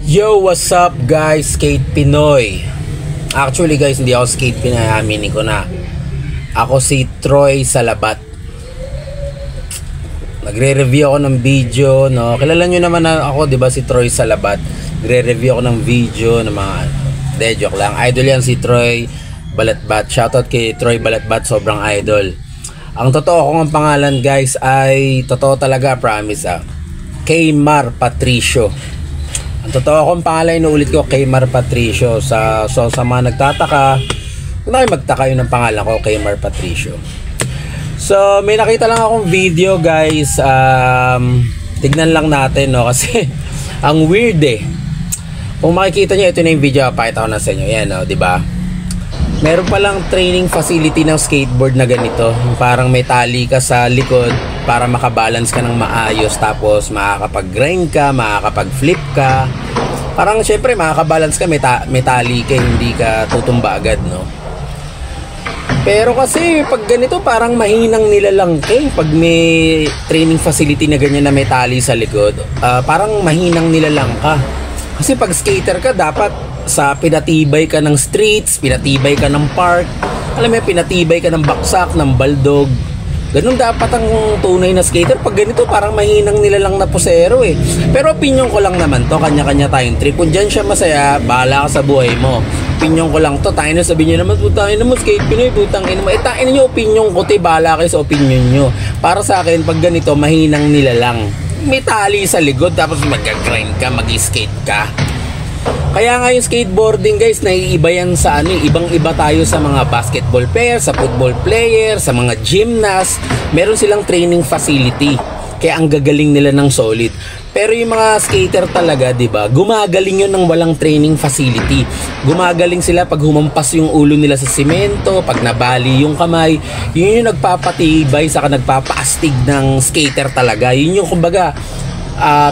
Yo, what's up guys? Skate Pinoy. Actually guys, hindi ako Skate Pinoy, aminin ko na. Ako si Troy Salabat. Nagre-review ako ng video, no? Kilala nyo naman ako, di ba, si Troy Salabat. Nagre-review ako ng video ng mga joke lang. Idol yan si Troy Balatbat. Shoutout kay Troy Balatbat, sobrang idol. Ang totoo kong pangalan guys ay totoo talaga, promise Keymar Patricio. Ang totoo kong pangalan, inuulit ko, Keymar Patricio. Sa mga nagtataka, kung na kayo magtaka yun ng pangalan ko, Keymar Patricio. So, may nakita lang akong video guys. Tignan lang natin, no? Kasi, ang weird Kung makikita nyo, ito na yung video, pakita ko na sa inyo. Yan, no? Diba? Meron palang training facility ng skateboard na ganito. Parang may tali ka sa likod para makabalance ka ng maayos. Tapos makakapag-grind ka, makakapag-flip ka. Parang syempre makakabalance ka, may tali ka, hindi ka tutumba agad, no? Pero kasi pag ganito parang mahinang nilalang ka. Pag may training facility na ganyan na may tali sa likod, parang mahinang nilalang ka. Kasi pag skater ka, dapat sa pinatibay ka ng streets, pinatibay ka ng park, alam mo, pinatibay ka ng baksak, ng baldog. Ganun dapat ang tunay na skater. Pag ganito parang mahinang nilalang na posero Pero opinion ko lang naman to, kanya-kanya tayong trip. Kung dyan siya masaya, bahala ka sa buhay mo. Opinion ko lang to. Tayo na sabihin nyo naman, putangin naman, Skate Pinoy, putangin naman. Tain nyo opinion ko, bahala kayo sa opinion nyo. Para sa akin, pag ganito, mahinang nilalang. May tali sa likod, tapos mag-grind ka, mag-skate ka. Kaya nga yung skateboarding guys, naiiba yan sa ibang-iba tayo sa mga basketball player, sa football player, sa mga gymnast. Meron silang training facility. Kaya ang gagaling nila ng solid. Pero yung mga skater talaga, 'di ba? Gumagaling 'yun ng walang training facility. Gumagaling sila pag humampas yung ulo nila sa semento, pag nabali yung kamay. Yun yung nagpapatibay saka nagpapaastig ng skater talaga. Yun yung kumbaga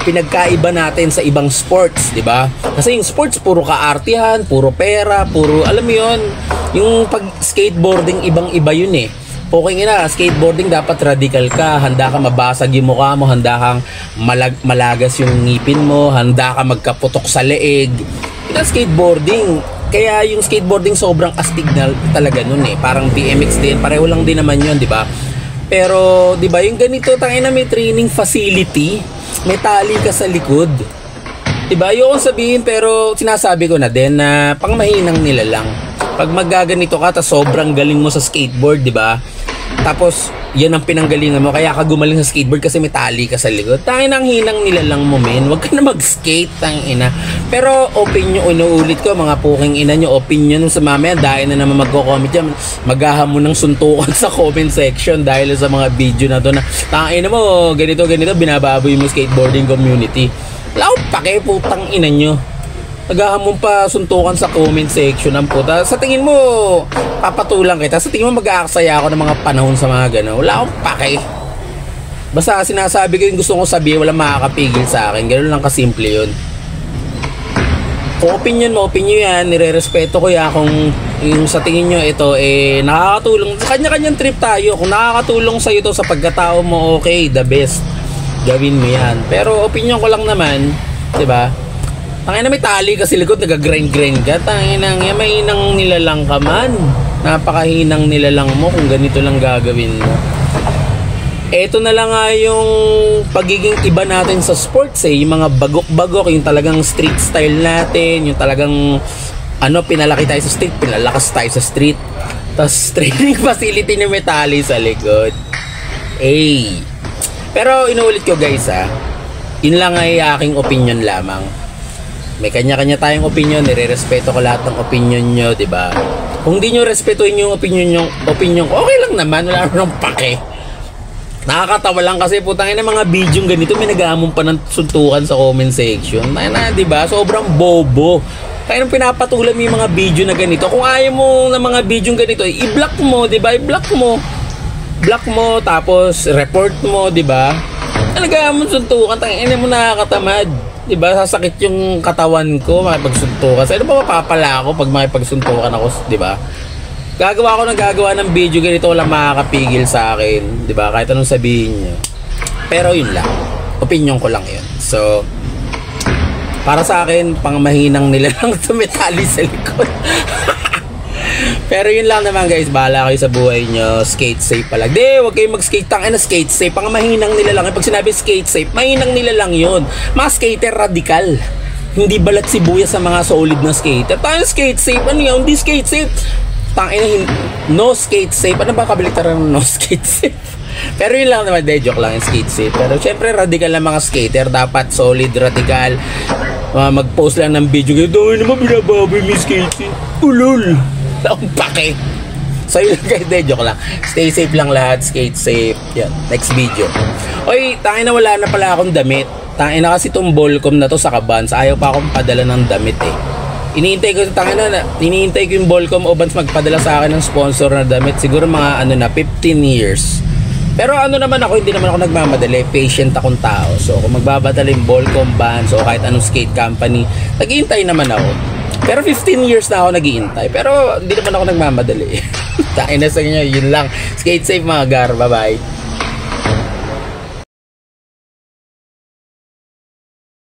pinagkaiba natin sa ibang sports, 'di ba? Kasi yung sports puro kaartihan, puro pera, puro alam mo 'yon. Yung pag skateboarding ibang-iba 'yun Poking ina, skateboarding dapat radical ka, handa ka mabasag yung mukha mo, handa kang malagas yung ngipin mo, handa ka magkaputok sa leeg. Ito skateboarding. Kaya yung skateboarding sobrang astig na talaga nun Parang BMX din, pareho lang din naman 'yon, 'di ba? Pero 'di ba, yung ganito tangina may training facility, may tali ka sa likod. Diba? Ayoko sabihin pero sinasabi ko na din na pang mahinang nila lang. Pag magaganito ka, tas sobrang galing mo sa skateboard, diba? Tapos, yan ang pinanggalingan mo. Kaya ka gumaling sa skateboard kasi may tali ka sa likod. Tangin ang hinang nila lang mo, men. Huwag ka na mag-skate, tangina. Pero, opinion, inuulit ko, mga puking ina nyo, opinion sa mamaya, dahil na naman magko-comment yan, maghahamon ng suntukan sa comment section dahil sa mga video na to na, tangina mo, ganito, binababoy mo skateboarding community. Wala akong pake, putang ina nyo. Naghahamon pa suntukan sa comment section ng puta. Sa tingin mo, papatulang kita. Sa tingin mo, mag-aaksaya ako ng mga panahon sa mga gano'n. Wala akong pake. Basta sinasabi ko yung gusto kong sabihin, walang makakapigil sa akin. Gano'n lang kasimple yun. Kung opinion mo, opinion yan. Nire-respeto ko yan. Kung yung sa tingin nyo ito, nakakatulong. Kanya-kanyang trip tayo. Kung nakakatulong sa'yo ito sa pagkatao mo, okay, the best. Gawin mo yan. Pero opinion ko lang naman, diba? Tangina may tali kasi likod, nag-grind ka. Tangina nga, mahinang nilalang ka man. Napakahinang nilalang mo kung ganito lang gagawin mo. Eto na lang nga yung pagiging iba natin sa sports yung mga bagok-bagok, yung talagang street style natin, yung talagang pinalaki tayo sa street, pinalakas tayo sa street. Tapos training facility na may tali sa likod. Pero inuulit ko guys yun lang ay aking opinion lamang. May kanya-kanya tayong opinion, nire-respeto ko lahat ng opinion nyo, diba? Kung di nyo respetuhin yung opinion ko, okay lang naman, wala nang pake. Nakakatawa lang kasi putangin ng mga video ganito, may nag-aamon pa ng suntukan sa comment section. Diba? Sobrang bobo. Kaya nung pinapatulan mo yung mga video na ganito, kung ayaw mo ng mga video ganito, i-block mo, diba? I-block mo. Block mo, tapos report mo, diba? Nag-aamon suntukan, tangin mo nakakatamad. Diba, sasakit yung katawan ko makipagsuntukan. Ano ba mapapala ako pag makipagsuntukan ako, diba? Gagawa ng video ganito, walang makakapigil sa akin, diba? Kahit anong sabihin nyo. Pero yun lang, opinion ko lang yun. So, Para sa akin, pang mahinang nila lang tumitali sa likod. Pero yun lang naman guys, bahala kayo sa buhay nyo. Skate safe pala. Di, huwag kayong mag-skate. Tangina, skate safe. Pang mahinang nila lang. Pag sinabi skate safe, mahinang nila lang yun. Mga skater radikal. Hindi balat sibuyas sa mga solid na skater. Tangina, skate safe. Ano yun? Hindi skate safe. Tangina, no skate safe. Ano ba kabaliktaran ng no skate safe? Pero yun lang naman, de, joke lang yung skate safe. Pero syempre radikal na mga skater. Dapat solid, radikal. Mag-post lang ng video. Dahil naman binababoy yung skate safe. Ulul. Ang pake. So yun lang guys, de, joke lang. Stay safe lang lahat. Skate safe. Yan, next video. Oy, tangina, wala na pala akong damit. Tangina kasi itong Volcom na to sa Kabans. Ayaw pa akong padala ng damit eh. Iniintay ko yung Volcom o Vans magpadala sa akin ng sponsor na damit. Siguro mga 15 years. Pero naman ako, hindi naman ako nagmamadali. Patient akong tao. So kung magbabadala yung Volcom, Vans o kahit anong skate company, nag-iintay naman ako. Pero 15 years na ako nag-iintay. Pero hindi naman ako nagmamadali. Tain na sa inyo, yun lang. Skate safe mga gar. Bye bye.